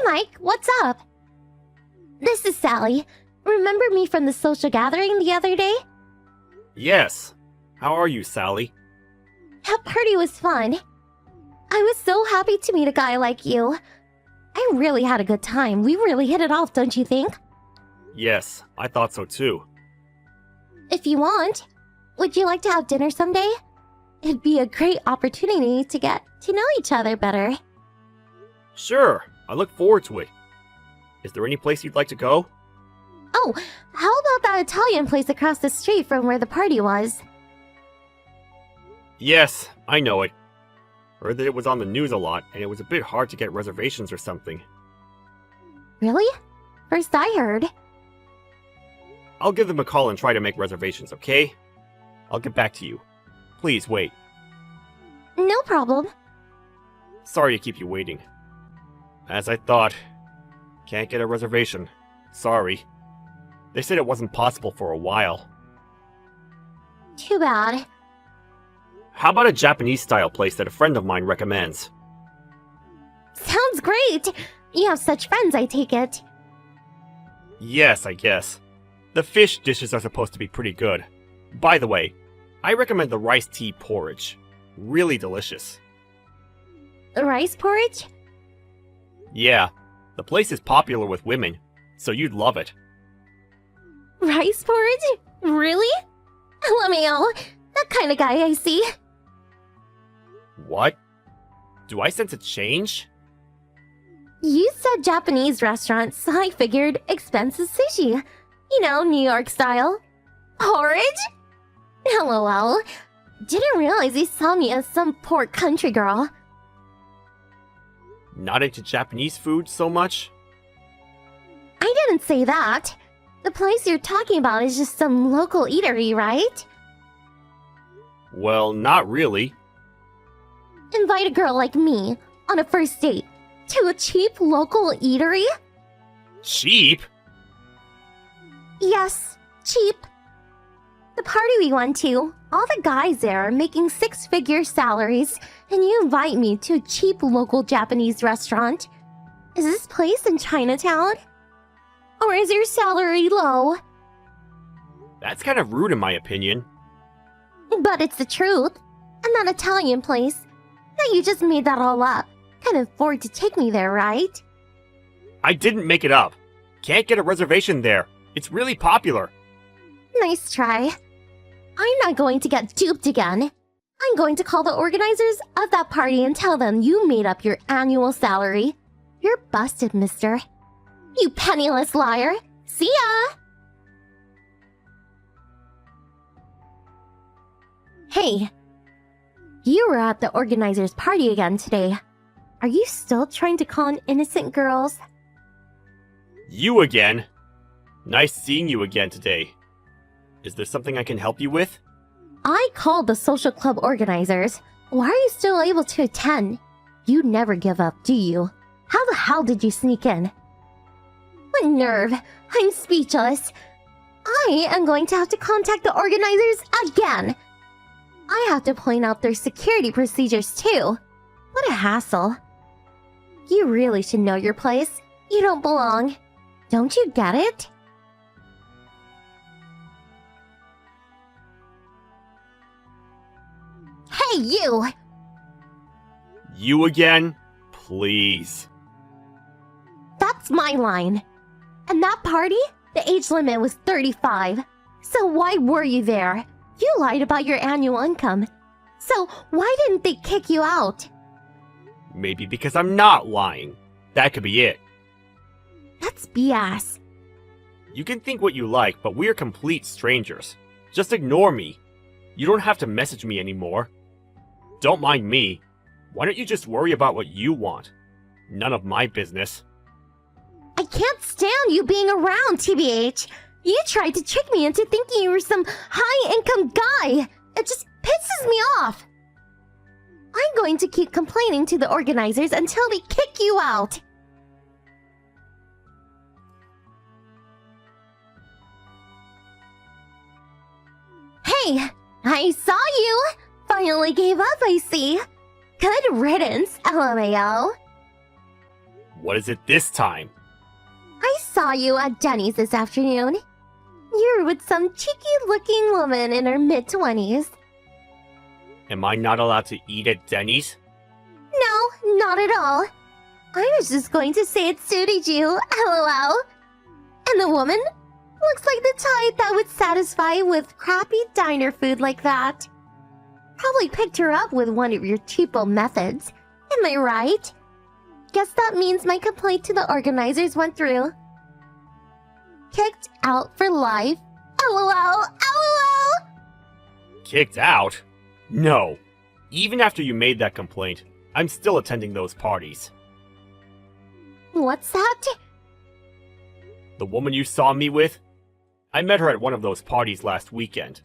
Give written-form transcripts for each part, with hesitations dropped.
Mike, what's up? This is Sally. Remember me from the social gathering the other day? Yes. How are you, Sally? That party was fun. I was so happy to meet a guy like you. I really had a good time. We really hit it off, don't you think? Yes, I thought so too. If you want, would you like to have dinner someday? It'd be a great opportunity to get to know each other better. Sure, I look forward to it. Is there any place you'd like to go? Oh, how about that Italian place across the street from where the party was? Yes, I know it. Heard that it was on the news a lot, and it was a bit hard to get reservations or something. Really? First I heard. I'll give them a call and try to make reservations, okay? I'll get back to you. Please wait. No problem. Sorry to keep you waiting. As I thought. Can't get a reservation. Sorry. They said it wasn't possible for a while. Too bad. How about a Japanese-style place that a friend of mine recommends? Sounds great! You have such friends, I take it. Yes, I guess. The fish dishes are supposed to be pretty good. By the way, I recommend the rice tea porridge. Really delicious. Rice porridge? Yeah, the place is popular with women, so you'd love it. Rice porridge? Really? LMAO, that kind of guy I see. What? Do I sense a change? You said Japanese restaurant, so I figured expensive sushi. You know, New York style. Porridge? LOL. Didn't realize you saw me as some poor country girl. Not into Japanese food so much? I didn't say that. The place you're talking about is just some local eatery, right? Well, not really. Invite a girl like me on a first date to a cheap local eatery? Cheap? Yes, cheap. The party we went to, all the guys there are making six-figure salaries, and you invite me to a cheap local Japanese restaurant. Is this place in Chinatown? Or is your salary low? That's kind of rude in my opinion. But it's the truth. And that Italian place. Now you just made that all up. Can't afford to take me there, right? I didn't make it up. Can't get a reservation there. It's really popular. Nice try. I'm not going to get duped again. I'm going to call the organizers of that party and tell them you made up your annual salary. You're busted, mister. You penniless liar. See ya! Hey. You were at the organizers' party again today. Are you still trying to con innocent girls? You again? Nice seeing you again today. Is there something I can help you with? I called the social club organizers. Why are you still able to attend? You never give up, do you? How the hell did you sneak in? What nerve! I'm speechless. I am going to have to contact the organizers again. I have to point out their security procedures too. What a hassle. You really should know your place. You don't belong. Don't you get it? Hey, you! You again? Please. That's my line. And that party? The age limit was 35. So why were you there? You lied about your annual income. So why didn't they kick you out? Maybe because I'm not lying. That could be it. That's BS. You can think what you like, but we're complete strangers. Just ignore me. You don't have to message me anymore. Don't mind me. Why don't you just worry about what you want? None of my business. I can't stand you being around, TBH. You tried to trick me into thinking you were some high-income guy. It just pisses me off. I'm going to keep complaining to the organizers until they kick you out. Hey, I saw you. Finally gave up, I see. Good riddance, LMAO. What is it this time? I saw you at Denny's this afternoon. You're with some cheeky-looking woman in her mid-20s. Am I not allowed to eat at Denny's? No, not at all. I was just going to say it suited you, lol. And the woman? Looks like the type that would satisfy with crappy diner food like that. Probably picked her up with one of your cheapo methods. Am I right? Guess that means my complaint to the organizers went through. Kicked out for life. LOL, LOL! Kicked out? No. Even after you made that complaint, I'm still attending those parties. What's that? The woman you saw me with? I met her at one of those parties last weekend.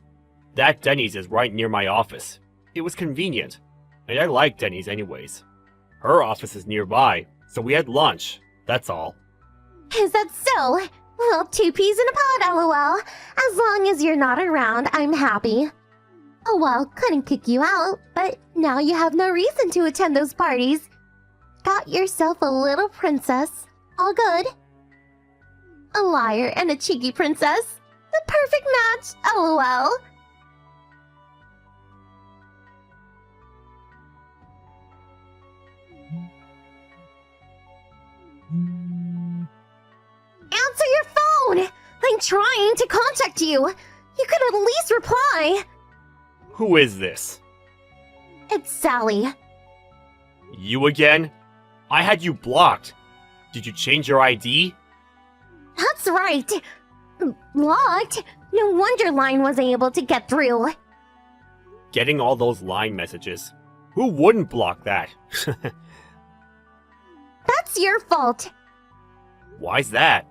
That Denny's is right near my office. It was convenient, and I like Denny's anyways. Her office is nearby, so we had lunch, that's all. Is that so? Well, 2 peas in a pod, lol. As long as you're not around, I'm happy. Oh well, couldn't kick you out, but now you have no reason to attend those parties. Got yourself a little princess. All good. A liar and a cheeky princess. The perfect match, lol. Answer your phone! I'm trying to contact you. You could at least reply. Who is this? It's Sally. You again? I had you blocked. Did you change your ID? That's right. Blocked? No wonder Line wasn't able to get through. Getting all those line messages. Who wouldn't block that? That's your fault. Why's that?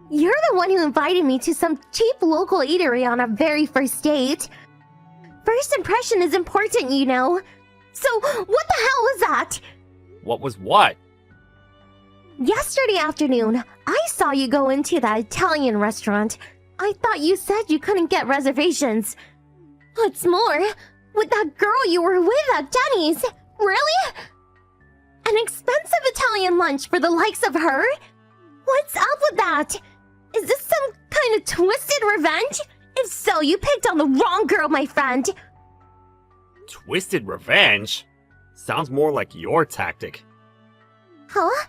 You're the one who invited me to some cheap local eatery on our very first date. First impression is important, you know. So, what the hell was that? What was what? Yesterday afternoon, I saw you go into that Italian restaurant. I thought you said you couldn't get reservations. What's more, with that girl you were with at Denny's. Really? An expensive Italian lunch for the likes of her? What's up with that? Is this some kind of twisted revenge? If so, you picked on the wrong girl, my friend. Twisted revenge? Sounds more like your tactic. Huh?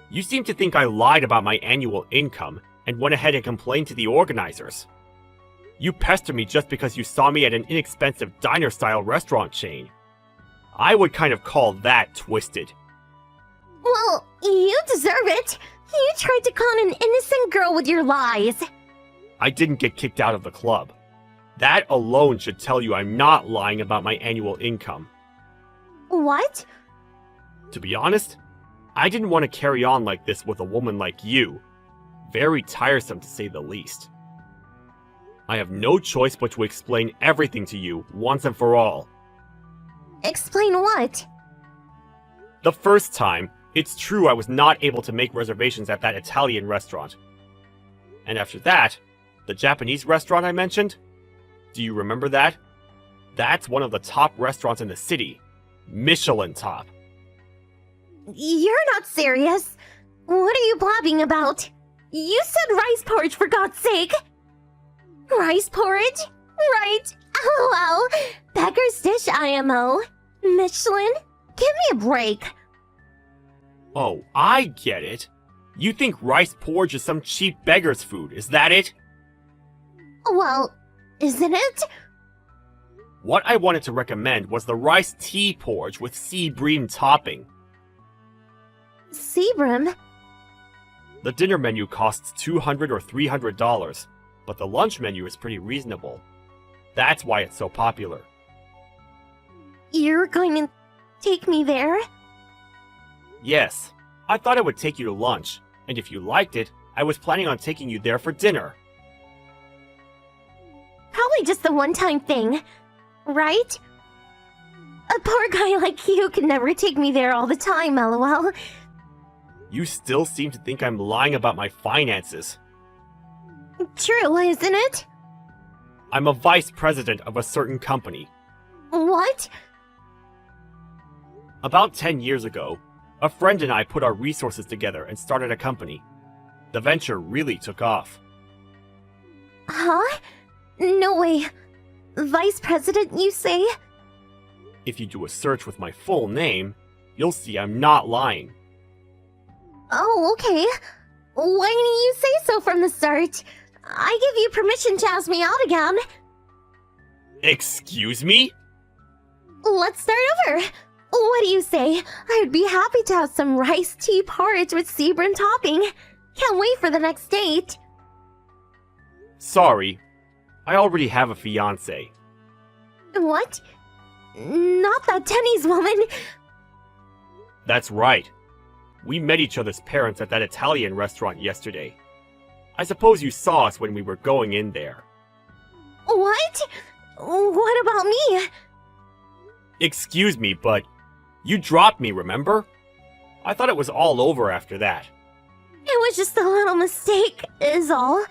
You seem to think I lied about my annual income and went ahead and complained to the organizers. You pestered me just because you saw me at an inexpensive diner-style restaurant chain. I would kind of call that twisted. Well, you deserve it. You tried to con an innocent girl with your lies. I didn't get kicked out of the club. That alone should tell you I'm not lying about my annual income. What? To be honest, I didn't want to carry on like this with a woman like you. Very tiresome to say the least. I have no choice but to explain everything to you once and for all. Explain what? The first time, it's true I was not able to make reservations at that Italian restaurant. And after that, the Japanese restaurant I mentioned? Do you remember that? That's one of the top restaurants in the city. Michelin top. You're not serious. What are you blabbing about? You said rice porridge for God's sake. Rice porridge? Right. LOL. Beggar's dish IMO. Michelin? Give me a break. Oh, I get it. You think rice porridge is some cheap beggar's food, is that it? Well, isn't it? What I wanted to recommend was the rice tea porridge with sea bream topping. Seabrim? The dinner menu costs $200 or $300, but the lunch menu is pretty reasonable. That's why it's so popular. You're going to take me there? Yes, I thought I would take you to lunch, and if you liked it, I was planning on taking you there for dinner. Probably just a one-time thing, right? A poor guy like you can never take me there all the time, lol. You still seem to think I'm lying about my finances. True, isn't it? I'm a vice president of a certain company. What? About 10 years ago, A friend and I put our resources together and started a company. The venture really took off. Huh? No way. Vice President, you say? If you do a search with my full name, you'll see I'm not lying. Oh, okay. Why didn't you say so from the start? I give you permission to ask me out again. Excuse me? Let's start over. What do you say? I'd be happy to have some rice tea porridge with Sebrin topping. Can't wait for the next date. Sorry, I already have a fiancé. What? Not that Tenny's woman. That's right. We met each other's parents at that Italian restaurant yesterday. I suppose you saw us when we were going in there. What? What about me? Excuse me, but you dropped me, remember? I thought it was all over after that. It was just a little mistake, is all.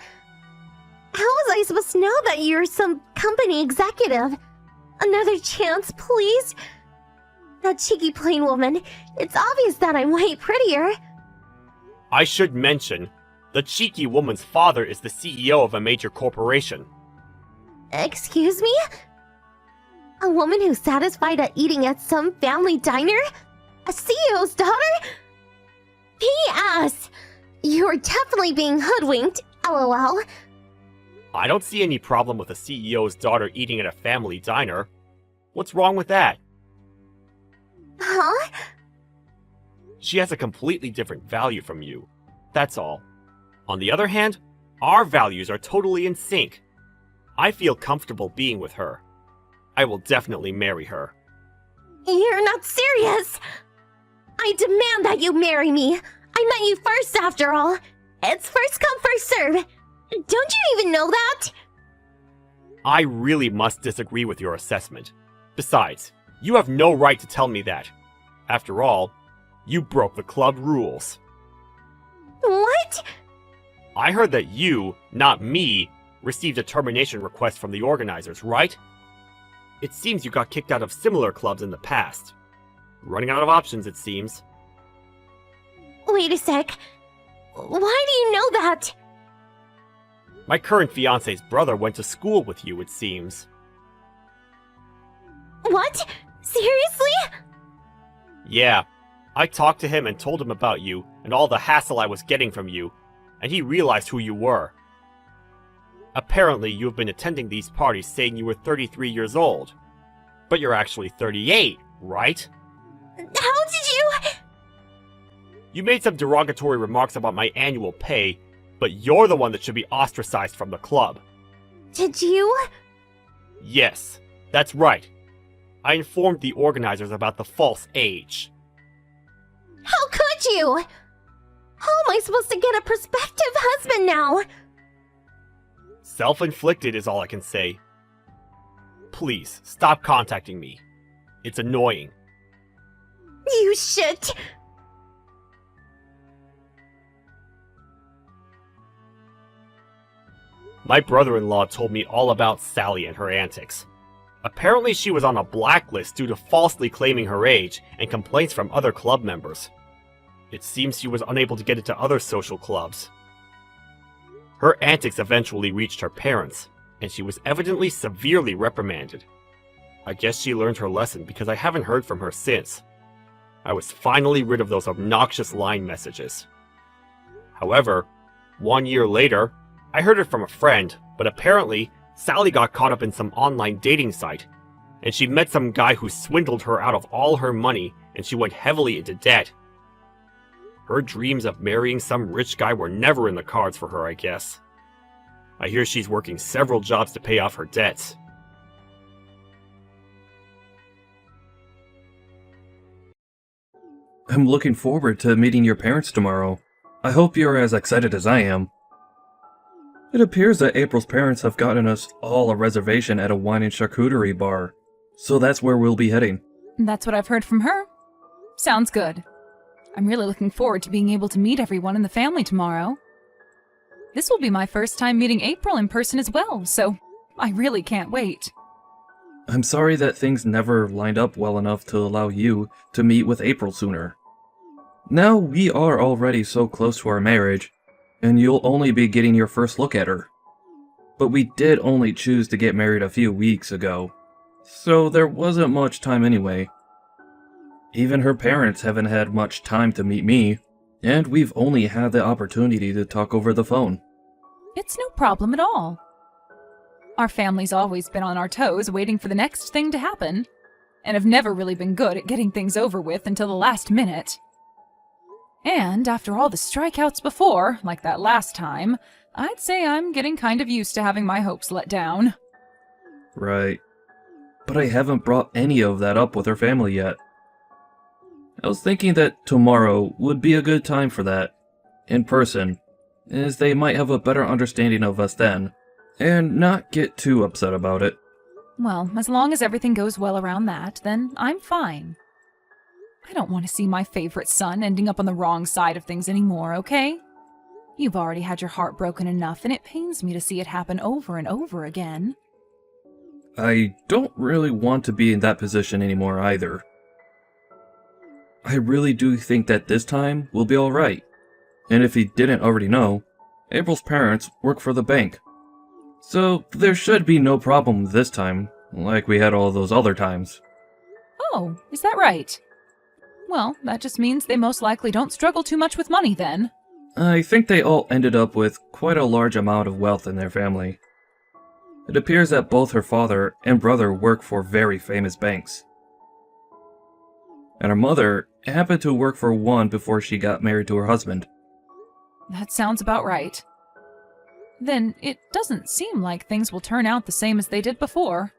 How was I supposed to know that you're some company executive? Another chance, please? That cheeky plain woman. It's obvious that I'm way prettier. I should mention, the cheeky woman's father is the CEO of a major corporation. Excuse me? A woman who's satisfied at eating at some family diner? A CEO's daughter? P.S. You're definitely being hoodwinked, lol. I don't see any problem with a CEO's daughter eating at a family diner. What's wrong with that? Huh? She has a completely different value from you. That's all. On the other hand, our values are totally in sync. I feel comfortable being with her. I will definitely marry her. You're not serious! I demand that you marry me! I met you first, after all! It's first come, first serve! Don't you even know that? I really must disagree with your assessment. Besides, you have no right to tell me that. After all, you broke the club rules. What? I heard that you, not me, received a termination request from the organizers, right? It seems you got kicked out of similar clubs in the past. Running out of options, it seems. Wait a sec. Why do you know that? My current fiancé's brother went to school with you, it seems. What? Seriously? Yeah. I talked to him and told him about you and all the hassle I was getting from you, and he realized who you were. Apparently, you have been attending these parties saying you were 33 years old. But you're actually 38, right? How did you... You made some derogatory remarks about my annual pay, but you're the one that should be ostracized from the club. Did you? Yes, that's right. I informed the organizers about the false age. How could you? How am I supposed to get a prospective husband now? Self-inflicted is all I can say. Please, stop contacting me. It's annoying. You shit! My brother-in-law told me all about Sally and her antics. Apparently she was on a blacklist due to falsely claiming her age and complaints from other club members. It seems she was unable to get into other social clubs. Her antics eventually reached her parents, and she was evidently severely reprimanded. I guess she learned her lesson because I haven't heard from her since. I was finally rid of those obnoxious line messages. However, 1 year later, I heard it from a friend, but apparently, Sally got caught up in some online dating site, and she met some guy who swindled her out of all her money, and she went heavily into debt. Her dreams of marrying some rich guy were never in the cards for her, I guess. I hear she's working several jobs to pay off her debts. I'm looking forward to meeting your parents tomorrow. I hope you're as excited as I am. It appears that April's parents have gotten us all a reservation at a wine and charcuterie bar, so that's where we'll be heading. That's what I've heard from her. Sounds good. I'm really looking forward to being able to meet everyone in the family tomorrow. This will be my first time meeting April in person as well, so I really can't wait. I'm sorry that things never lined up well enough to allow you to meet with April sooner. Now we are already so close to our marriage, and you'll only be getting your first look at her. But we did only choose to get married a few weeks ago, so there wasn't much time anyway. Even her parents haven't had much time to meet me, and we've only had the opportunity to talk over the phone. It's no problem at all. Our family's always been on our toes waiting for the next thing to happen, and have never really been good at getting things over with until the last minute. And after all the strikeouts before, like that last time, I'd say I'm getting kind of used to having my hopes let down. Right. But I haven't brought any of that up with her family yet. I was thinking that tomorrow would be a good time for that, in person, as they might have a better understanding of us then, and not get too upset about it. Well, as long as everything goes well around that, then I'm fine. I don't want to see my favorite son ending up on the wrong side of things anymore, okay? You've already had your heart broken enough, and it pains me to see it happen over and over again. I don't really want to be in that position anymore either. I really do think that this time will be alright. And if you didn't already know, April's parents work for the bank. So there should be no problem this time, like we had all those other times. Oh, is that right? Well, that just means they most likely don't struggle too much with money then. I think they all ended up with quite a large amount of wealth in their family. It appears that both her father and brother work for very famous banks. And her mother happened to work for one before she got married to her husband. That sounds about right. Then it doesn't seem like things will turn out the same as they did before.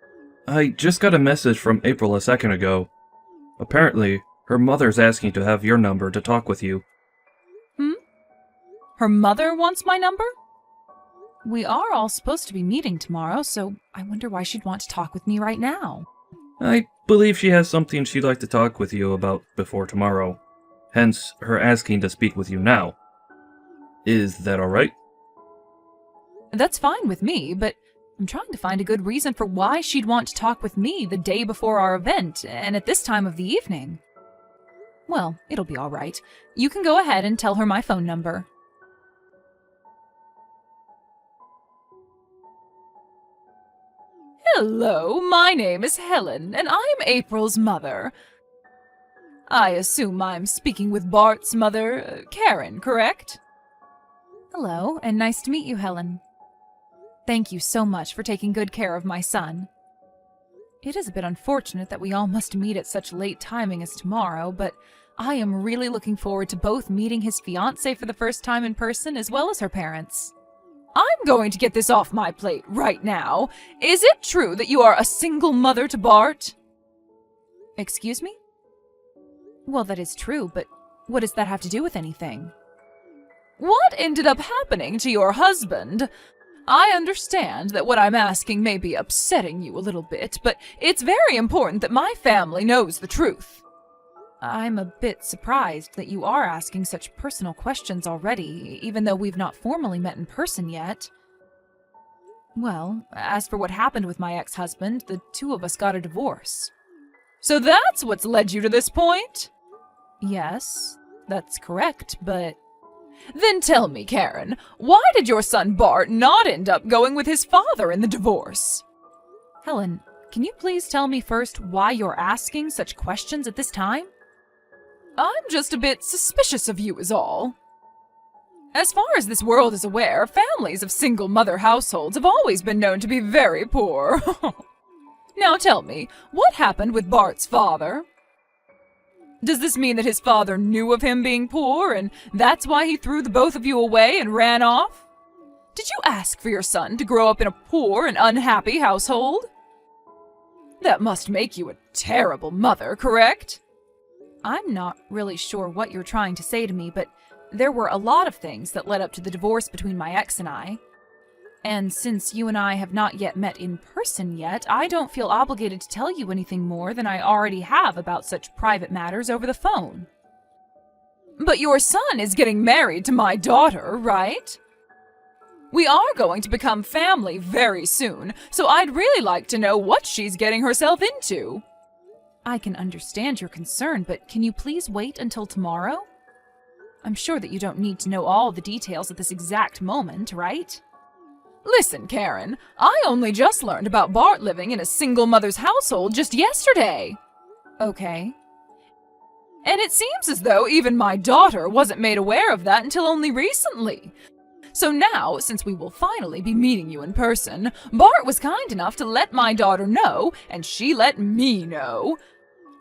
I just got a message from April a second ago. Apparently, her mother's asking to have your number to talk with you. Her mother wants my number? We are all supposed to be meeting tomorrow, so I wonder why she'd want to talk with me right now. I believe she has something she'd like to talk with you about before tomorrow. Hence, her asking to speak with you now. Is that alright? That's fine with me, but I'm trying to find a good reason for why she'd want to talk with me the day before our event, and at this time of the evening. Well, it'll be all right. You can go ahead and tell her my phone number. Hello, my name is Helen, and I'm April's mother. I assume I'm speaking with Bart's mother, Karen, correct? Hello, and nice to meet you, Helen. Thank you so much for taking good care of my son. It is a bit unfortunate that we all must meet at such late timing as tomorrow, but I am really looking forward to both meeting his fiancée for the first time in person as well as her parents. I'm going to get this off my plate right now. Is it true that you are a single mother to Bart? Excuse me? Well, that is true, but what does that have to do with anything? What ended up happening to your husband? I understand that what I'm asking may be upsetting you a little bit, but it's very important that my family knows the truth. I'm a bit surprised that you are asking such personal questions already, even though we've not formally met in person yet. Well, as for what happened with my ex-husband, the two of us got a divorce. So that's what's led you to this point? Yes, that's correct, but... Then tell me, Karen, why did your son Bart not end up going with his father in the divorce? Helen, can you please tell me first why you're asking such questions at this time? I'm just a bit suspicious of you is all. As far as this world is aware, families of single-mother households have always been known to be very poor. Now tell me, what happened with Bart's father? Does this mean that his father knew of him being poor, and that's why he threw the both of you away and ran off? Did you ask for your son to grow up in a poor and unhappy household? That must make you a terrible mother, correct? I'm not really sure what you're trying to say to me, but there were a lot of things that led up to the divorce between my ex and I. And since you and I have not yet met in person yet, I don't feel obligated to tell you anything more than I already have about such private matters over the phone. But your son is getting married to my daughter, right? We are going to become family very soon, so I'd really like to know what she's getting herself into. I can understand your concern, but can you please wait until tomorrow? I'm sure that you don't need to know all the details at this exact moment, right? Listen, Karen, I only just learned about Bart living in a single mother's household just yesterday. Okay. And it seems as though even my daughter wasn't made aware of that until only recently. So now, since we will finally be meeting you in person, Bart was kind enough to let my daughter know, and she let me know.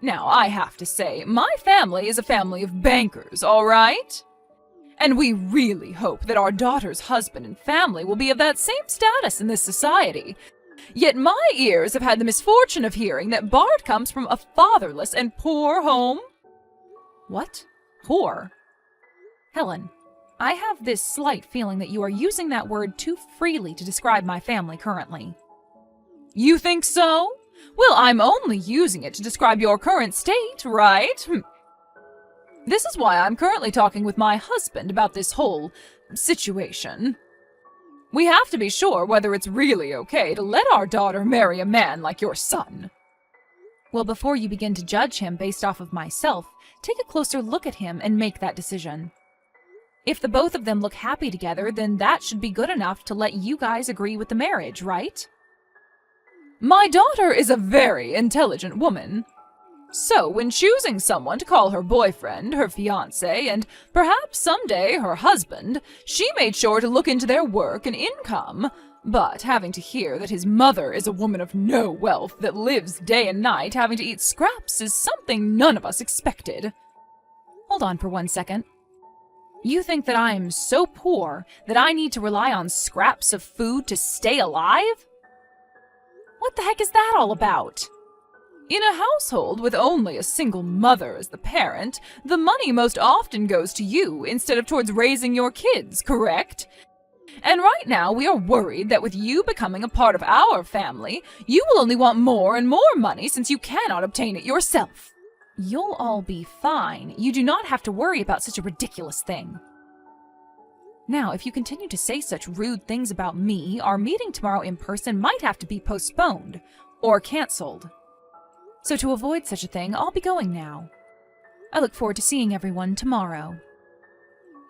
Now, I have to say, my family is a family of bankers, all right? And we really hope that our daughter's husband and family will be of that same status in this society. Yet my ears have had the misfortune of hearing that Bart comes from a fatherless and poor home. What? Poor? Helen, I have this slight feeling that you are using that word too freely to describe my family currently. You think so? Well, I'm only using it to describe your current state, right? This is why I'm currently talking with my husband about this whole situation. We have to be sure whether it's really okay to let our daughter marry a man like your son. Well, before you begin to judge him based off of myself, take a closer look at him and make that decision. If the both of them look happy together, then that should be good enough to let you guys agree with the marriage, right? My daughter is a very intelligent woman. So, when choosing someone to call her boyfriend, her fiancé, and perhaps someday her husband, she made sure to look into their work and income. But having to hear that his mother is a woman of no wealth that lives day and night having to eat scraps is something none of us expected. Hold on for 1 second. You think that I'm so poor that I need to rely on scraps of food to stay alive? What the heck is that all about? In a household with only a single mother as the parent, the money most often goes to you instead of towards raising your kids, correct? And right now we are worried that with you becoming a part of our family, you will only want more and more money since you cannot obtain it yourself. You'll all be fine. You do not have to worry about such a ridiculous thing. Now, if you continue to say such rude things about me, our meeting tomorrow in person might have to be postponed or canceled. So to avoid such a thing, I'll be going now. I look forward to seeing everyone tomorrow.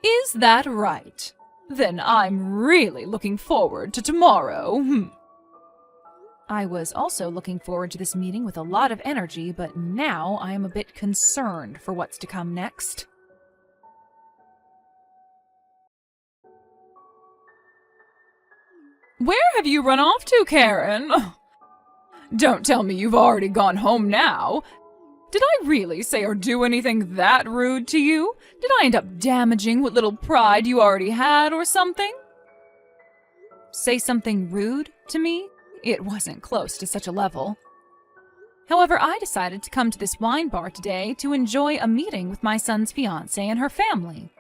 Is that right? Then I'm really looking forward to tomorrow. I was also looking forward to this meeting with a lot of energy, but now I am a bit concerned for what's to come next. Where have you run off to, Karen? Don't tell me you've already gone home now. Did I really say or do anything that rude to you? Did I end up damaging what little pride you already had or something? Say something rude to me? It wasn't close to such a level. However, I decided to come to this wine bar today to enjoy a meeting with my son's fiancée and her family.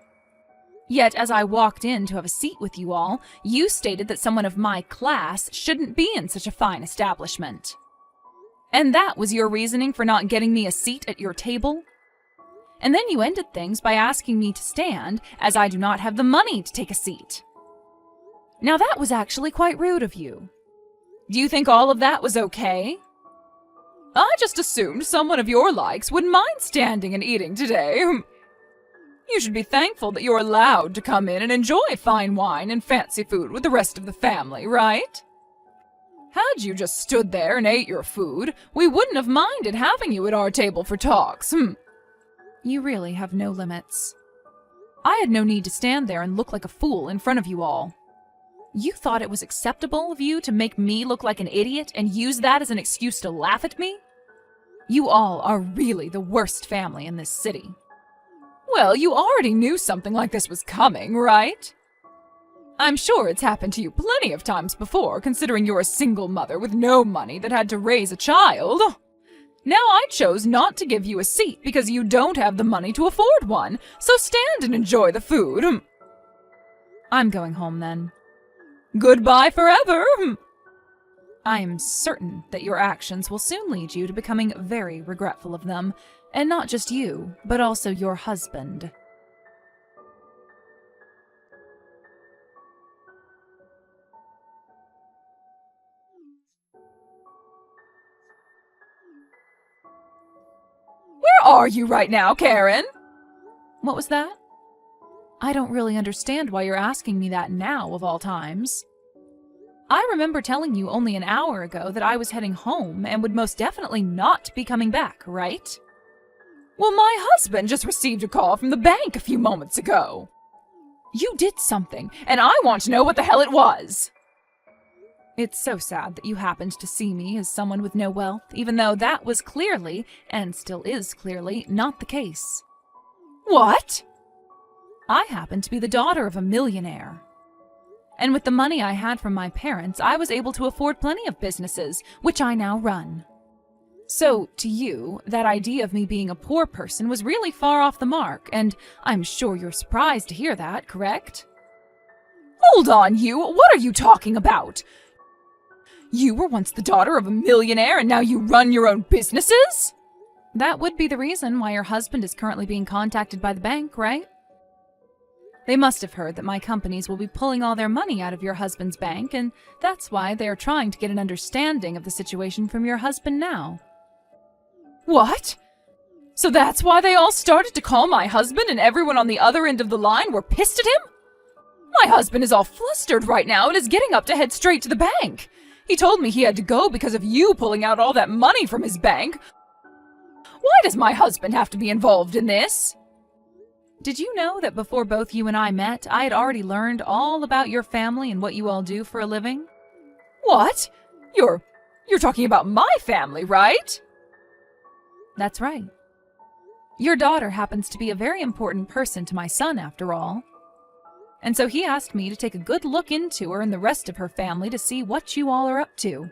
Yet, as I walked in to have a seat with you all, you stated that someone of my class shouldn't be in such a fine establishment. And that was your reasoning for not getting me a seat at your table? And then you ended things by asking me to stand, as I do not have the money to take a seat. Now that was actually quite rude of you. Do you think all of that was okay? I just assumed someone of your likes wouldn't mind standing and eating today. You should be thankful that you're allowed to come in and enjoy fine wine and fancy food with the rest of the family, right? Had you just stood there and ate your food, we wouldn't have minded having you at our table for talks. You really have no limits. I had no need to stand there and look like a fool in front of you all. You thought it was acceptable of you to make me look like an idiot and use that as an excuse to laugh at me? You all are really the worst family in this city. Well, you already knew something like this was coming, right? I'm sure it's happened to you plenty of times before, considering you're a single mother with no money that had to raise a child. Now I chose not to give you a seat because you don't have the money to afford one, so stand and enjoy the food. I'm going home then. Goodbye forever. I am certain that your actions will soon lead you to becoming very regretful of them, and not just you, but also your husband. Where are you right now, Karen? What was that? I don't really understand why you're asking me that now, of all times. I remember telling you only an hour ago that I was heading home and would most definitely not be coming back, right? Well, my husband just received a call from the bank a few moments ago. You did something, and I want to know what the hell it was. It's so sad that you happened to see me as someone with no wealth, even though that was clearly, and still is clearly, not the case. What? I happen to be the daughter of a millionaire. And with the money I had from my parents, I was able to afford plenty of businesses, which I now run. So, to you, that idea of me being a poor person was really far off the mark, and I'm sure you're surprised to hear that, correct? Hold on, you! What are you talking about? You were once the daughter of a millionaire, and now you run your own businesses? That would be the reason why your husband is currently being contacted by the bank, right? They must have heard that my companies will be pulling all their money out of your husband's bank, and that's why they are trying to get an understanding of the situation from your husband now. What? So that's why they all started to call my husband and everyone on the other end of the line were pissed at him? My husband is all flustered right now and is getting up to head straight to the bank. He told me he had to go because of you pulling out all that money from his bank. Why does my husband have to be involved in this? Did you know that before both you and I met, I had already learned all about your family and what you all do for a living? What? You're talking about my family, right? That's right. Your daughter happens to be a very important person to my son, after all. And so he asked me to take a good look into her and the rest of her family to see what you all are up to.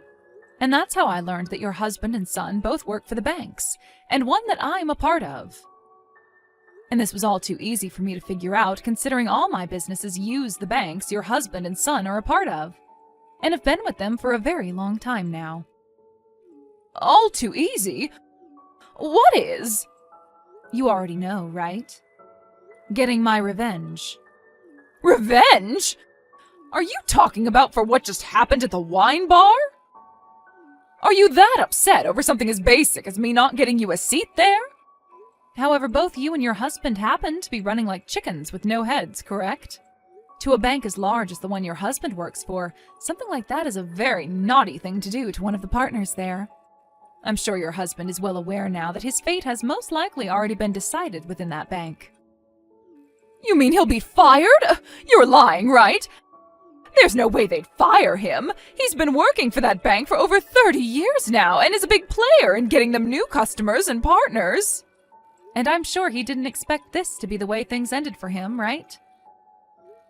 And that's how I learned that your husband and son both work for the banks, and one that I'm a part of. And this was all too easy for me to figure out, considering all my businesses use the banks your husband and son are a part of, and have been with them for a very long time now. All too easy? What is? You already know, right? Getting my revenge. Revenge? Are you talking about for what just happened at the wine bar? Are you that upset over something as basic as me not getting you a seat there? However, both you and your husband happen to be running like chickens with no heads, correct? To a bank as large as the one your husband works for, something like that is a very naughty thing to do to one of the partners there. I'm sure your husband is well aware now that his fate has most likely already been decided within that bank. You mean he'll be fired? You're lying, right? There's no way they'd fire him. He's been working for that bank for over 30 years now and is a big player in getting them new customers and partners. And I'm sure he didn't expect this to be the way things ended for him, right?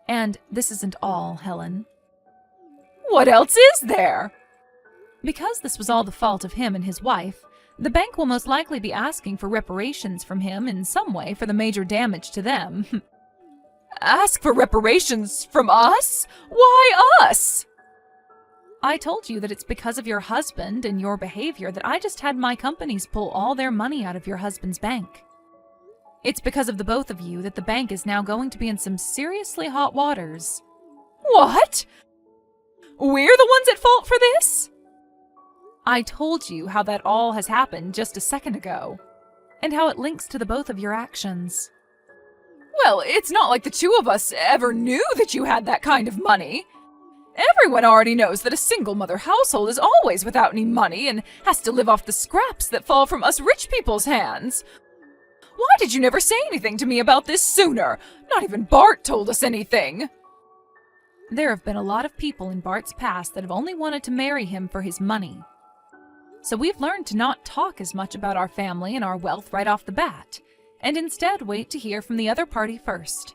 And this isn't all, Helen. What else is there? Because this was all the fault of him and his wife, the bank will most likely be asking for reparations from him in some way for the major damage to them. Ask for reparations from us? Why us? I told you that it's because of your husband and your behavior that I just had my companies pull all their money out of your husband's bank. It's because of the both of you that the bank is now going to be in some seriously hot waters. What? We're the ones at fault for this? I told you how that all has happened just a second ago, and how it links to the both of your actions. Well, it's not like the two of us ever knew that you had that kind of money. Everyone already knows that a single mother household is always without any money and has to live off the scraps that fall from us rich people's hands. Why did you never say anything to me about this sooner? Not even Bart told us anything. There have been a lot of people in Bart's past that have only wanted to marry him for his money. So we've learned to not talk as much about our family and our wealth right off the bat, and instead wait to hear from the other party first.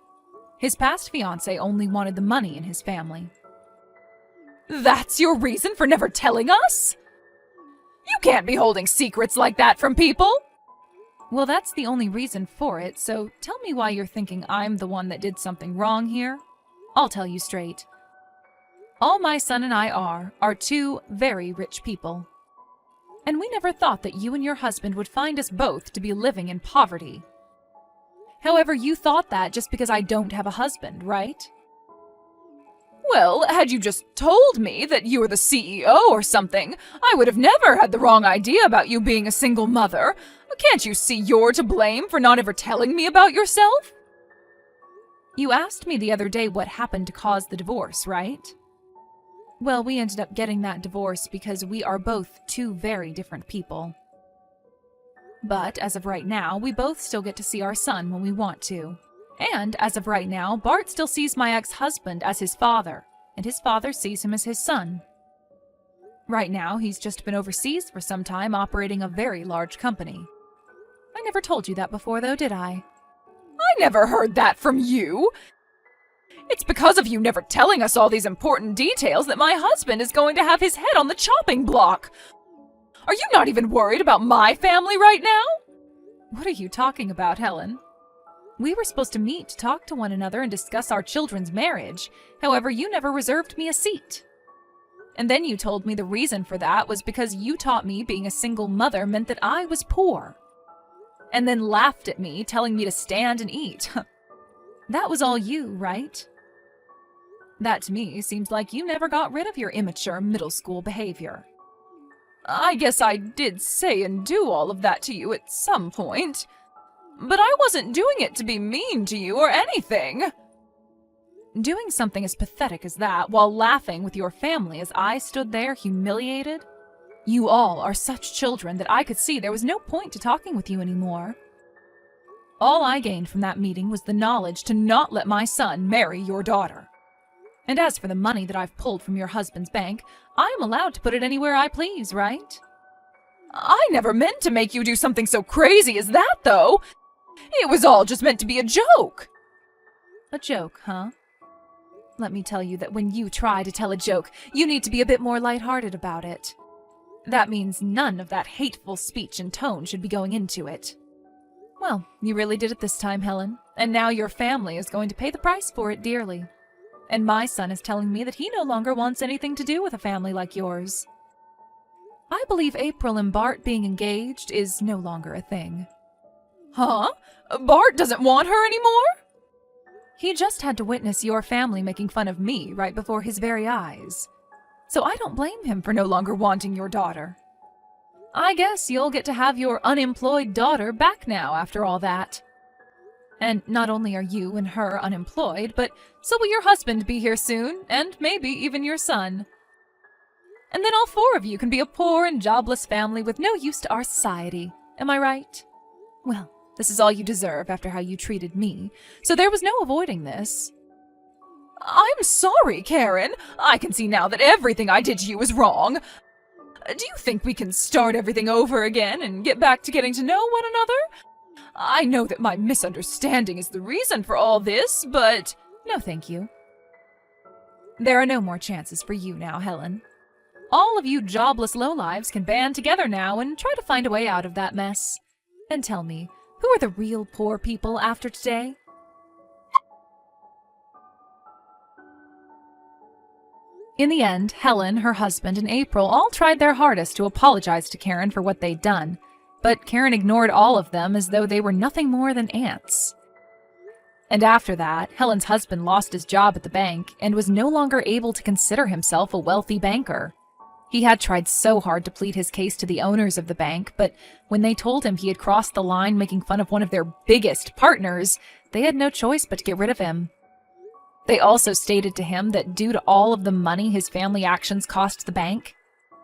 His past fiancé only wanted the money in his family. That's your reason for never telling us? You can't be holding secrets like that from people! Well, that's the only reason for it, so tell me why you're thinking I'm the one that did something wrong here. I'll tell you straight. All my son and I are two very rich people. And we never thought that you and your husband would find us both to be living in poverty. However, you thought that just because I don't have a husband, right? Well, had you just told me that you were the CEO or something, I would have never had the wrong idea about you being a single mother. Can't you see you're to blame for not ever telling me about yourself? You asked me the other day what happened to cause the divorce, right? Well, we ended up getting that divorce because we are both two very different people. But as of right now, we both still get to see our son when we want to. And as of right now, Bart still sees my ex-husband as his father, and his father sees him as his son. Right now, he's just been overseas for some time operating a very large company. I never told you that before, though, did I? I never heard that from you! It's because of you never telling us all these important details that my husband is going to have his head on the chopping block! Are you not even worried about my family right now? What are you talking about, Helen? We were supposed to meet to talk to one another and discuss our children's marriage. However, you never reserved me a seat. And then you told me the reason for that was because you taught me being a single mother meant that I was poor. And then laughed at me, telling me to stand and eat. That was all you, right? That to me seems like you never got rid of your immature middle school behavior. I guess I did say and do all of that to you at some point. But I wasn't doing it to be mean to you or anything. Doing something as pathetic as that while laughing with your family as I stood there humiliated? You all are such children that I could see there was no point to talking with you anymore. All I gained from that meeting was the knowledge to not let my son marry your daughter. And as for the money that I've pulled from your husband's bank, I am allowed to put it anywhere I please, right? I never meant to make you do something so crazy as that, though. It was all just meant to be a joke. A joke, huh? Let me tell you that when you try to tell a joke, you need to be a bit more lighthearted about it. That means none of that hateful speech and tone should be going into it. Well, you really did it this time, Helen, and now your family is going to pay the price for it dearly. And my son is telling me that he no longer wants anything to do with a family like yours. I believe April and Bart being engaged is no longer a thing. Huh? Bart doesn't want her anymore? He just had to witness your family making fun of me right before his very eyes. So I don't blame him for no longer wanting your daughter. I guess you'll get to have your unemployed daughter back now after all that. And not only are you and her unemployed, but so will your husband be here soon, and maybe even your son. And then all four of you can be a poor and jobless family with no use to our society. Am I right? Well, this is all you deserve after how you treated me, so there was no avoiding this. I'm sorry, Karen. I can see now that everything I did to you was wrong. Do you think we can start everything over again and get back to getting to know one another? I know that my misunderstanding is the reason for all this, but... No, thank you. There are no more chances for you now, Helen. All of you jobless lowlives can band together now and try to find a way out of that mess. And tell me, who are the real poor people after today? In the end, Helen, her husband, and April all tried their hardest to apologize to Karen for what they'd done, but Karen ignored all of them as though they were nothing more than ants. And after that, Helen's husband lost his job at the bank and was no longer able to consider himself a wealthy banker. He had tried so hard to plead his case to the owners of the bank, but when they told him he had crossed the line making fun of one of their biggest partners, they had no choice but to get rid of him. They also stated to him that due to all of the money his family actions cost the bank,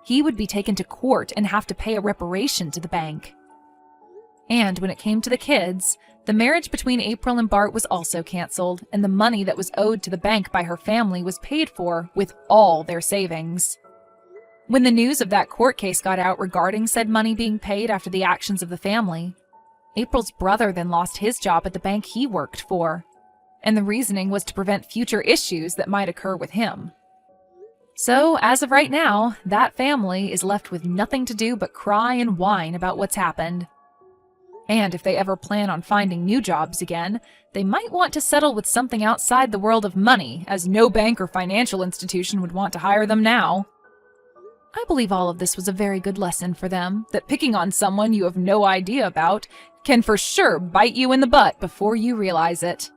he would be taken to court and have to pay a reparation to the bank. And when it came to the kids, the marriage between April and Bart was also canceled, and the money that was owed to the bank by her family was paid for with all their savings. When the news of that court case got out regarding said money being paid after the actions of the family, April's brother then lost his job at the bank he worked for, and the reasoning was to prevent future issues that might occur with him. So, as of right now, that family is left with nothing to do but cry and whine about what's happened. And if they ever plan on finding new jobs again, they might want to settle with something outside the world of money, as no bank or financial institution would want to hire them now. I believe all of this was a very good lesson for them, that picking on someone you have no idea about can for sure bite you in the butt before you realize it.